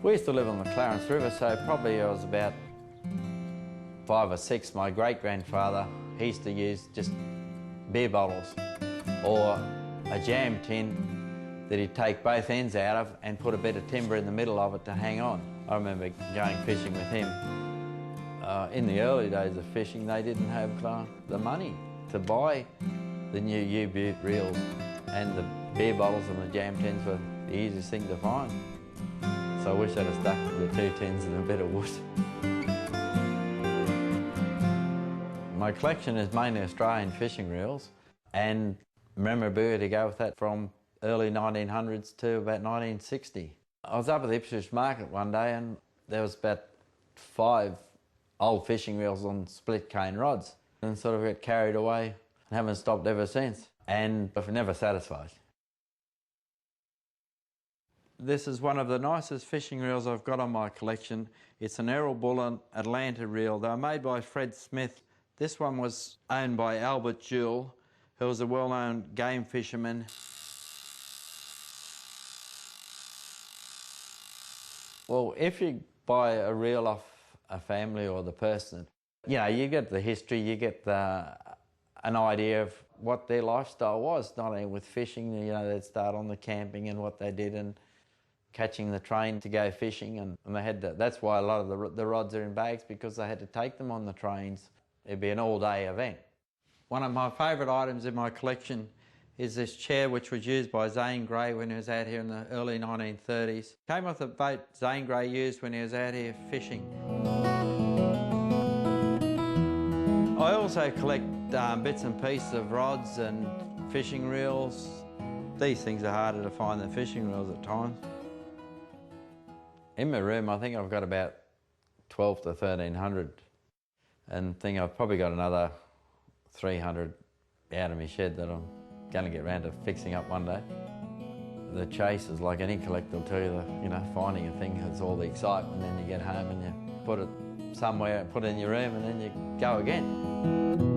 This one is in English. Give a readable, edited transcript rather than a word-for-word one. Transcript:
We used to live on the Clarence River, so probably I was about 5 or 6. My great-grandfather, he used to use just beer bottles or a jam tin that he'd take both ends out of and put a bit of timber in the middle of it to hang on. I remember going fishing with him. In the early days of fishing, they didn't have the money to buy the new U-Butte reels, and the beer bottles and the jam tins were the easiest thing to find. So I wish I'd have stuck with the 2 tins and a bit of wood. My collection is mainly Australian fishing reels and memorabilia to go with that from early 1900s to about 1960. I was up at the Ipswich market one day and there was about 5 old fishing reels on split cane rods, and sort of got carried away and haven't stopped ever since, and I've never satisfied. This is one of the nicest fishing reels I've got on my collection. It's an Errol Bullen Atlanta reel. They were made by Fred Smith. This one was owned by Albert Jewell, who was a well-known game fisherman. Well, if you buy a reel off a family or the person, you know, you get the history, you get an idea of what their lifestyle was, not only with fishing. You know, they'd start on the camping and what they did, and catching the train to go fishing, and they had to, that's why a lot of the rods are in bags, because they had to take them on the trains. It'd be an all-day event. One of my favourite items in my collection is this chair, which was used by Zane Grey when he was out here in the early 1930s. Came off the boat Zane Grey used when he was out here fishing. I also collect bits and pieces of rods and fishing reels. These things are harder to find than fishing reels at times. In my room, I think I've got about 12 to 1,300, and I've probably got another 300 out of my shed that I'm going to get round to fixing up one day. The chase is like any collector will tell you, you know, finding a thing is all the excitement, and then you get home and you put it somewhere, put it in your room, and then you go again.